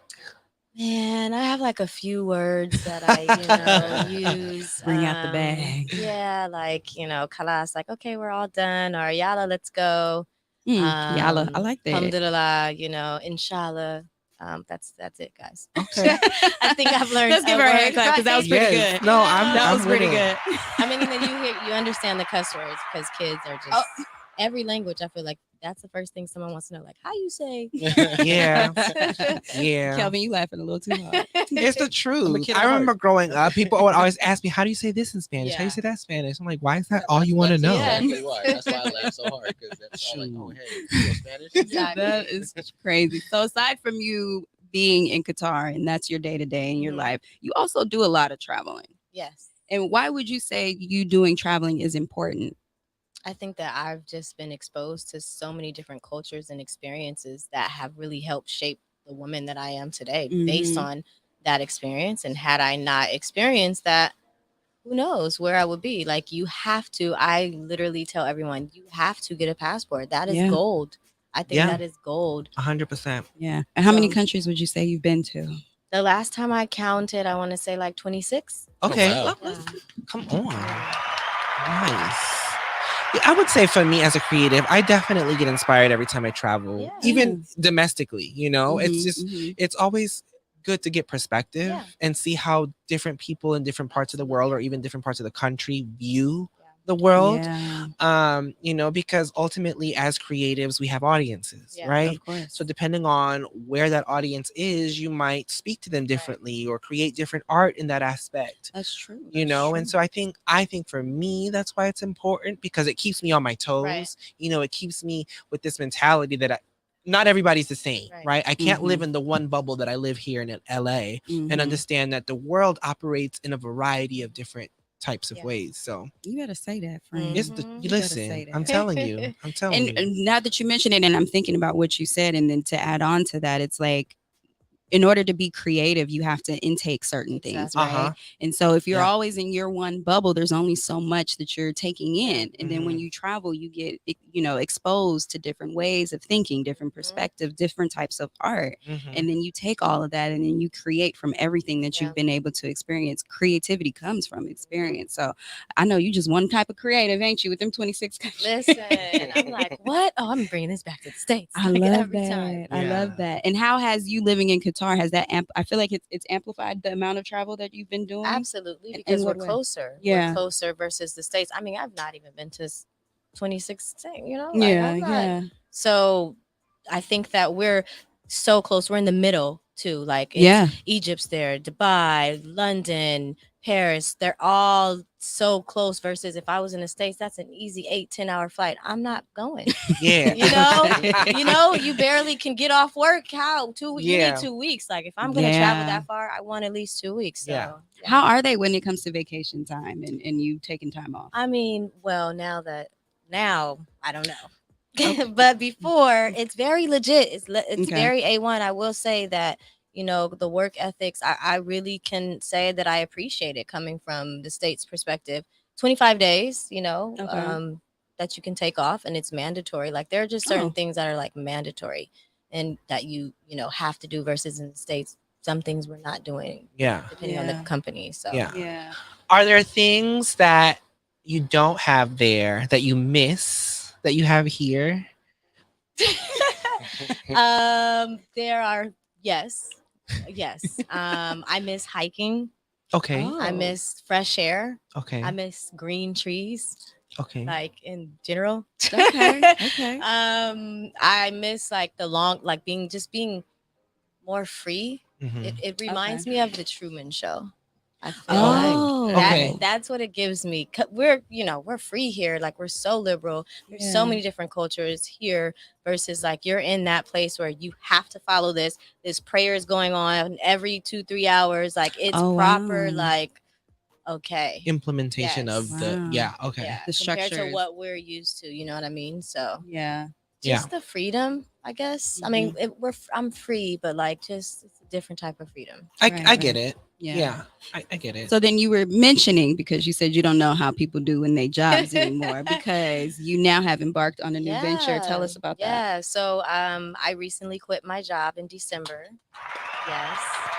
Man, I have like a few words that I, use. Bring out the bag. Yeah, like, kalas, like, okay, we're all done. Or yalla, let's go. Yalla, I like that. Alhamdulillah, inshallah. That's it, guys. Okay. I think I've learned. Let's give her a hand clap because that was pretty Yes. good. No, that I'm was with pretty it. good. I mean, and then you understand the cuss words because kids are just every language. I feel like that's the first thing someone wants to know, like how you say. Yeah. Yeah. Kelvin, you laughing a little too hard. It's the truth. kid I at remember heart. growing up, people would always ask me, how do you say this in Spanish? How do you Yeah. say that in Spanish? I'm like, why is that all you want to know? Yeah. Exactly why. That's why I laugh so hard because that's all like, oh hey, you know Spanish? Exactly. That is crazy. So aside from you being in Qatar and that's your day to day in your life, you also do a lot of traveling. Yes. And why would you say you doing traveling is important? I think that I've just been exposed to so many different cultures and experiences that have really helped shape the woman that I am today based on that experience. And had I not experienced that, who knows where I would be? Like, you have to, I literally tell everyone, you have to get a passport. That is gold. I think that is gold. 100%. Yeah. And how many countries would you say you've been to? The last time I counted, I want to say like 26. Okay. Oh, wow. Come on. Nice. Yeah, I would say for me as a creative, I definitely get inspired every time I travel, even domestically, you know, it's just, it's always good to get perspective and see how different people in different parts of the world or even different parts of the country view the world. You know, because ultimately as creatives we have audiences, right? Of course. So depending on where that audience is, you might speak to them differently or create different art in that aspect. That's true. You know, and so I think for me that's why it's important, because it keeps me on my toes. You know, it keeps me with this mentality that not everybody's the same, right? I can't live in the one bubble that I live here in LA and understand that the world operates in a variety of different types of ways. So you better say that, friend. it's listen, I'm telling you. And now that you mention it, and I'm thinking about what you said, and then to add on to that, it's like, in order to be creative, you have to intake certain things, right? And so if you're always in your one bubble, there's only so much that you're taking in. And then when you travel, you get, you know, exposed to different ways of thinking, different perspectives, different types of art. And then you take all of that and then you create from everything that you've been able to experience. Creativity comes from experience. So I know you just one type of creative, ain't you, with them 26 countries? Listen, I'm like, what? Oh, I'm bringing this back to the States. I love that. I love that. And how has you living in Qatar, has that I feel like it's amplified the amount of travel that you've been doing? Absolutely, because we're closer. Yeah. We're closer versus the States. I mean, I've not even been to 26, you know? So I think that we're so close. We're in the middle too. Like Egypt's there, Dubai, London, Paris, they're all so close versus if I was in the States, that's an easy 8-10 hour flight. I'm not going. You know, you barely can get off work. How? You need 2 weeks. Like if I'm going to travel that far, I want at least 2 weeks. So how are they when it comes to vacation time and you taking time off? I mean, well, now I don't know. But before, it's very legit. It's very A1. I will say that, you know, the work ethics, I really can say that I appreciate it coming from the States perspective. 25 days, you know, that you can take off, and it's mandatory. Like there are just certain things that are like mandatory and that you know, have to do versus in the States, some things we're not doing. Depending on the company. So Are there things that you don't have there that you miss that you have here? There are, yes. I miss hiking. Okay. I miss fresh air. Okay. I miss green trees. Okay. Like in general. Okay. I miss like the long, like being more free. It reminds me of the Truman Show. I feel like that's what it gives me. We're free here. Like we're so liberal. There's so many different cultures here versus like you're in that place where you have to follow this prayer is going on every 2-3 hours. Like it's proper, like, implementation of the the structure compared to what we're used to, you know what I mean? So just the freedom, I guess. I mean, I'm free, but like just it's a different type of freedom. I get it. I get it. So then you were mentioning, because you said you don't know how people do in their jobs anymore, because you now have embarked on a new venture. Tell us about that. Yeah. So I recently quit my job in December. Yes.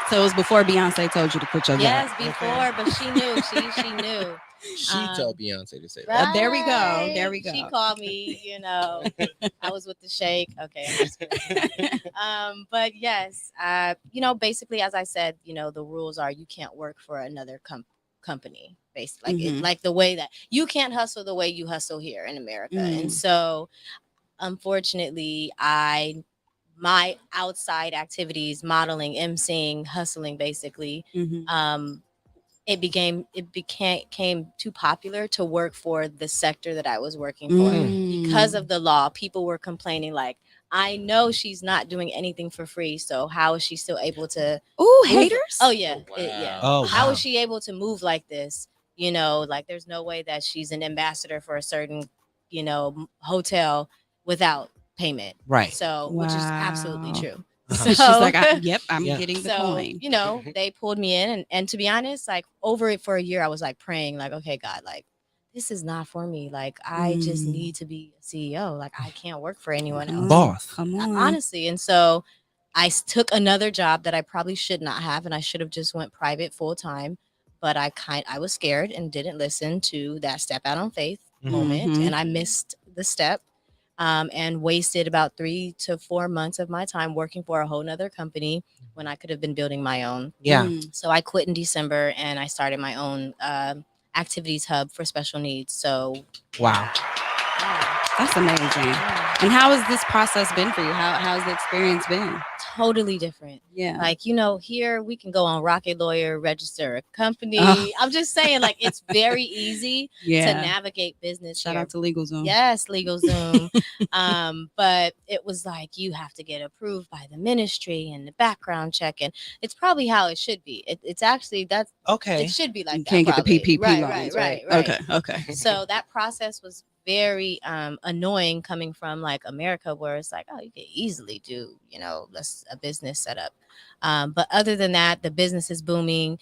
So it was before Beyonce told you to quit your job. Yes, before, but she knew. She knew. She told Beyonce to say Right. that. There we go. There we go. She called me, I was with the Sheikh. Okay. I'm just kidding. But yes, basically, as I said, the rules are you can't work for another company. Basically, like the way that you can't hustle the way you hustle here in America. And so, unfortunately, my outside activities, modeling, emceeing, hustling, basically, it became too popular to work for the sector that I was working for because of the law. People were complaining like, I know she's not doing anything for free, so how is she still able to haters? Oh yeah. Oh, wow. Yeah. Oh, How wow. is she able to move like this? Like there's no way that she's an ambassador for a certain, hotel without payment. Right. So, which is absolutely Wow. true. So she's like, yep, I'm Yeah. getting the So, coin. they pulled me in, and to be honest, like over it for a year, I was like praying, like, okay, God, like this is not for me. Like I just need to be a CEO. Like I can't work for anyone else. Boss. Come on. Honestly. And so I took another job that I probably should not have, and I should have just went private full time. But I was scared and didn't listen to that step out on faith moment, and I missed the step. And wasted about 3 to 4 months of my time working for a whole nother company when I could have been building my own. Yeah. So I quit in December and I started my own activities hub for special needs. So Wow. That's amazing. And how has this process been for you? How's the experience been? Totally different. Yeah. Like, here we can go on Rocket Lawyer, register a company. I'm just saying, like, it's very easy to navigate business. Shout here. out to LegalZoom. Yes, LegalZoom. But it was like you have to get approved by the ministry and the background check, and it's probably how it should be. It's actually that's Okay. It should be like You that. can't get the probably. PPP loans, right. Okay. So that process was very annoying coming from like America, where it's like, oh, you can easily do, a business setup. But other than that, the business is booming.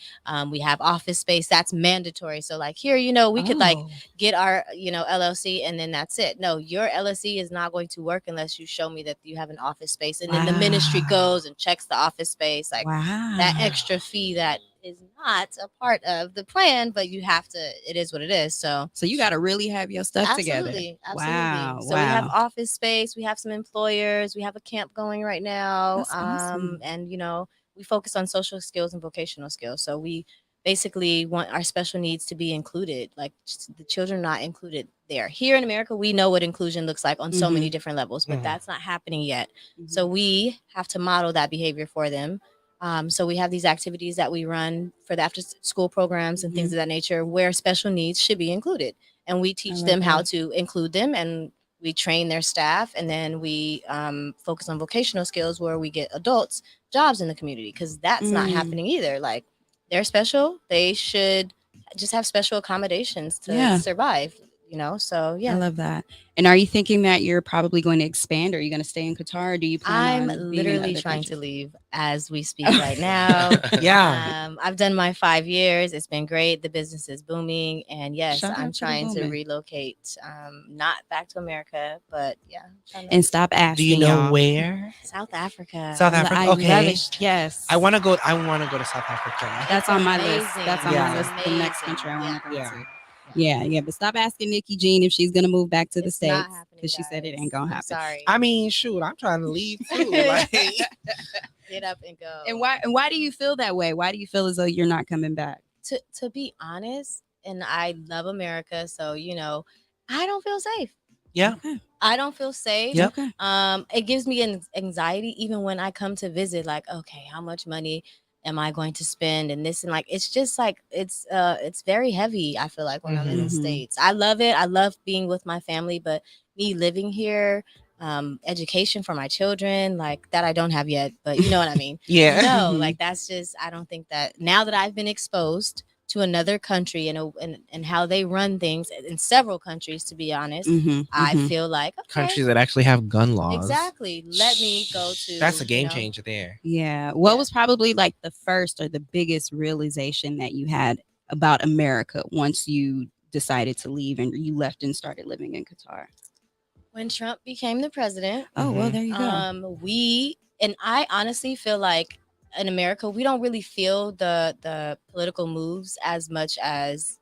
We have office space that's mandatory. So like here, we could like get our, LLC and then that's it. No, your LLC is not going to work unless you show me that you have an office space. And then the ministry goes and checks the office space, like that extra fee that is not a part of the plan, but you have to, it is what it is. So you got to really have your stuff together. Absolutely. Wow. So we have office space, we have some employers, we have a camp going right now. That's awesome. And we focus on social skills and vocational skills. So we basically want our special needs to be included, like the children not included there. Here in America, we know what inclusion looks like on so many different levels, but that's not happening yet. So we have to model that behavior for them. So we have these activities that we run for the after school programs and things of that nature where special needs should be included. And we teach them how to include them, and we train their staff. And then we focus on vocational skills where we get adults jobs in the community, because that's not happening either. Like they're special. They should just have special accommodations to survive. So yeah. I love that. And are you thinking that you're probably going to expand, or are you going to stay in Qatar? Do you plan I'm on being in literally other trying countries? to leave as we speak right now. Yeah. I've done my 5 years. It's been great. The business is booming. And yes, Shout I'm out to the trying to booming. relocate, not back to America, but yeah. And stop asking. Do you know y'all. where? South Africa. South Africa. I Okay. love it. Yes. I want to go to South Africa. That's on my list. amazing. That's on Yeah. my list. The next Amazing. country I want to go Yeah. to. Yeah. But stop asking Nickii Jean if she's gonna move back to the It's not States, happening, because she said it guys. ain't gonna I'm happen. sorry. I mean, shoot, I'm trying to leave too. Like, Get up and go. And why do you feel that way? Why do you feel as though you're not coming back? To be honest, and I love America, so I don't feel safe. yeah. I don't feel safe. Yep. Okay. It gives me an anxiety even when I come to visit. Like, okay, how much money am I going to spend? And this, and like, it's just like it's very heavy. I feel like when I'm in the States, I love it. I love being with my family, but me living here, education for my children, like that I don't have yet. But you know what I mean? Yeah. No, like that's just, I don't think that now that I've been exposed to another country and how they run things in several countries, to be honest, I feel like okay, Countries that actually have gun laws. exactly. Let me go to. That's a game changer there. Yeah. What was probably like the first or the biggest realization that you had about America once you decided to leave and you left and started living in Qatar? When Trump became the president. Oh, well, there you go. I honestly feel like in America, we don't really feel the political moves as much as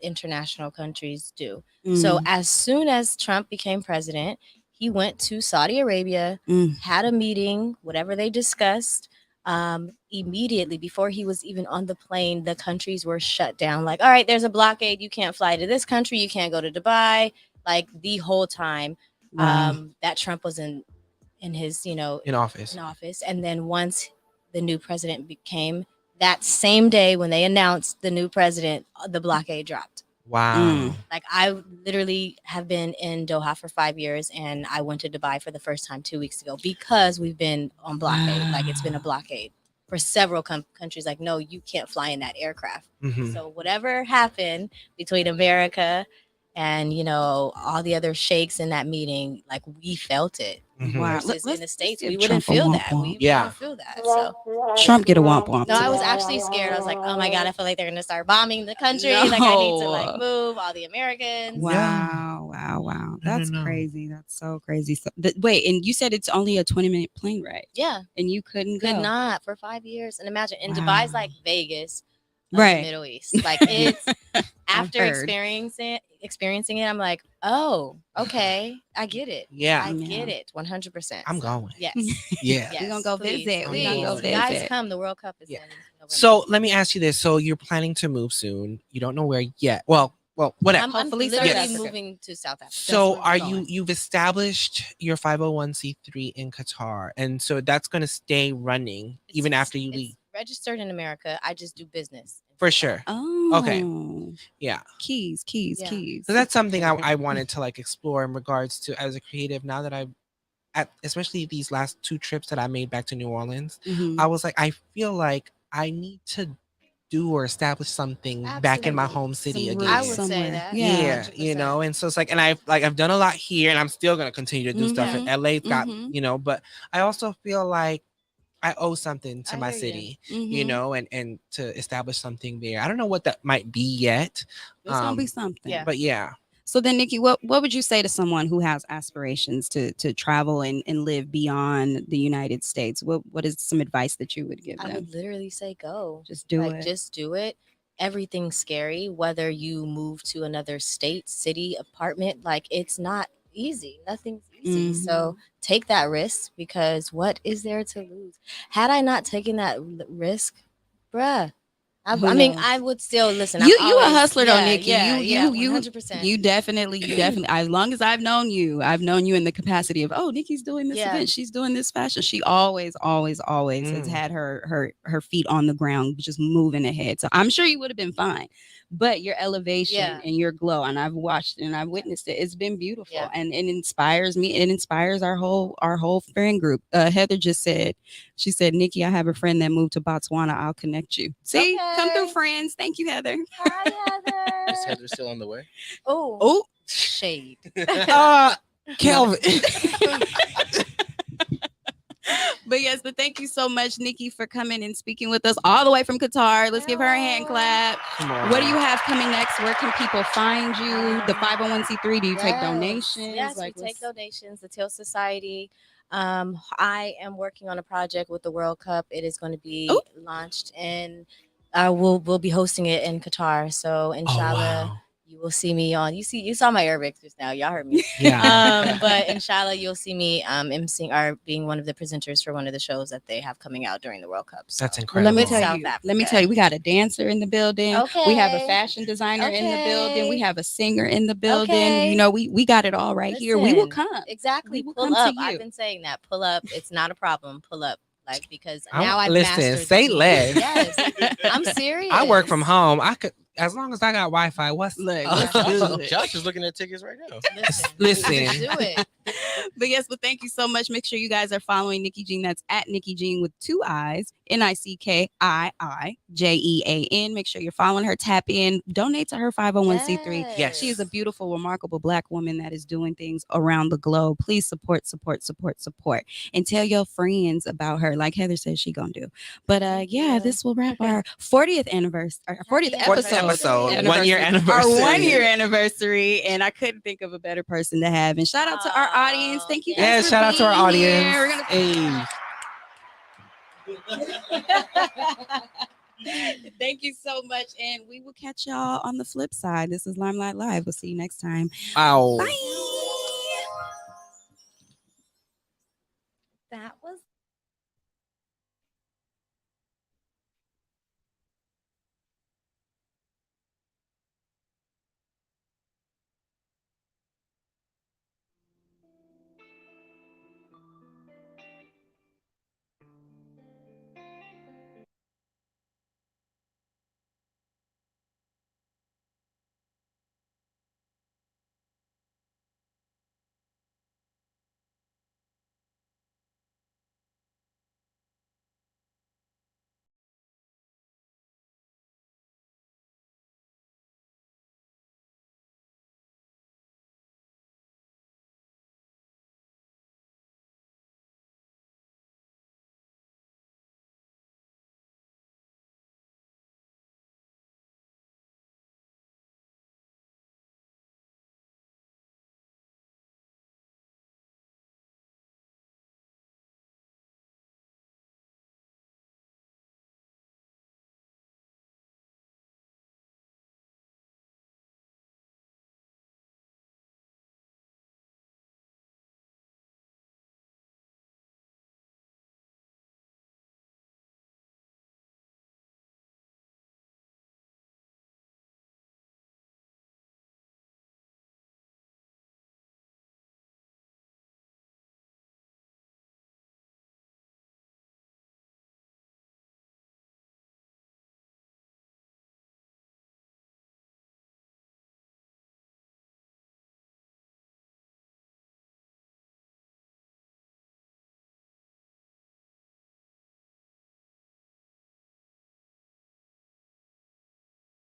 international countries do. Mm. So as soon as Trump became president, he went to Saudi Arabia, had a meeting, whatever they discussed. Immediately before he was even on the plane, the countries were shut down. Like, all right, there's a blockade. You can't fly to this country. You can't go to Dubai. Like the whole time that Trump was in his, in office. And then once the new president became, that same day when they announced the new president, the blockade dropped. Wow. Like I literally have been in Doha for 5 years, and I went to Dubai for the first time 2 weeks ago because we've been on blockade. Like it's been a blockade for several countries. Like, no, you can't fly in that aircraft. So whatever happened between America and, you know, all the other sheikhs in that meeting, like we felt it. Wow. Versus in the States, we give wouldn't Trump a feel womp that. womp. We Yeah. wouldn't feel that. So Trump get a womp womp. no, I was actually scared. I was like, oh my God, I feel like they're gonna start bombing the country. No. Like I need to like move all the Americans. Wow. That's crazy. That's so crazy. So, wait, and you said it's only a 20-minute plane ride. Yeah. And you couldn't go. Could not for 5 years. And imagine, and Dubai's like Vegas of Right. the Middle East. Like it's after heard. experiencing it, I'm like, oh, okay, I get it. Yeah. I get it 100%. I'm going. Yes. Yeah. We're gonna go please, visit. We're gonna go please. You guys visit. come. The World Cup is in November. So let me ask you this. So you're planning to move soon. You don't know where yet. Well, whatever. I'm Hopefully literally South Africa. moving to South Africa. So you've established your 501c3 in Qatar, and so that's going to stay running even after you leave. Registered in America. I just do business. For sure. Oh. Okay. Yeah. Keys. So that's something I wanted to like explore in regards to as a creative. Now that especially these last 2 trips that I made back to New Orleans, I was like, I feel like I need to do or establish something back in my home city again. I would say that. Yeah, you know, and so it's like, and I've done a lot here, and I'm still gonna continue to do stuff. And LA's got, you know, but I also feel like I owe something to my city, you know, and to establish something there. I don't know what that might be yet. It's gonna be something. Yeah. But yeah. So then, Nickii, what would you say to someone who has aspirations to travel and live beyond the United States? What is some advice that you would give them? I would literally say go. Just do it. Just do it. Everything's scary, whether you move to another state, city, apartment. Like it's not easy. Nothing's easy. So take that risk, because what is there to lose? Had I not taken that risk, bruh, I mean, I would still listen. You a hustler though, Nickii. You 100%. You definitely. As long as I've known you in the capacity of, oh, Nikki's doing this event, she's doing this fashion. She always has had her feet on the ground, just moving ahead. So I'm sure you would have been fine. But your elevation and your glow, and I've watched it and I've witnessed it. It's been beautiful, and it inspires me. It inspires our whole friend group. Heather just said, she said, Nickii, I have a friend that moved to Botswana. I'll connect you. See, come through, friends. Thank you, Heather. Hi, Heather. Is Heather still on the way? Oh, shade. Kelvin. But yes, but thank you so much, Nickii, for coming and speaking with us all the way from Qatar. Let's give her a hand clap. What do you have coming next? Where can people find you? The 501c3, do you take donations? Yes, we take donations. The Teal Society. I am working on a project with the World Cup. It is going to be launched, and we'll be hosting it in Qatar. So inshallah, you will see me on. You saw my Arabic just now. Y'all heard me. Yeah. But inshallah, you'll see me emceeing or being one of the presenters for one of the shows that they have coming out during the World Cup. So. That's incredible. Let me tell you, we got a dancer in the building. We have a fashion designer in the building. We have a singer in the building. You know, we got it all right here. We will come. Exactly. We will Pull come up. to you. I've been saying that. Pull up. It's not a problem. Pull up. Like, because I'm- now I've listen, mastered. say less. Yes, I'm serious. I work from home. I could, as long as I got Wi-Fi. Josh is looking at tickets right now. Listen. Do it. But yes, but thank you so much. Make sure you guys are following Nickii Jean. That's at Nickii Jean with 2 I's, NickIiJean. Make sure you're following her. Tap in. Donate to her 501c3. Yes. She is a beautiful, remarkable Black woman that is doing things around the globe. Please support. And tell your friends about her. Like Heather says she gonna do. But this will wrap our 40th anniversary. Our 40th episode. 1 year anniversary. Our 1 year anniversary. And I couldn't think of a better person to have. And shout out to our audience. Thank you guys. Yeah, for shout out to our being audience. here. We're gonna Thank you so much. And we will catch y'all on the flip side. This is Limelight Live. We'll see you next time. Ow. Bye. That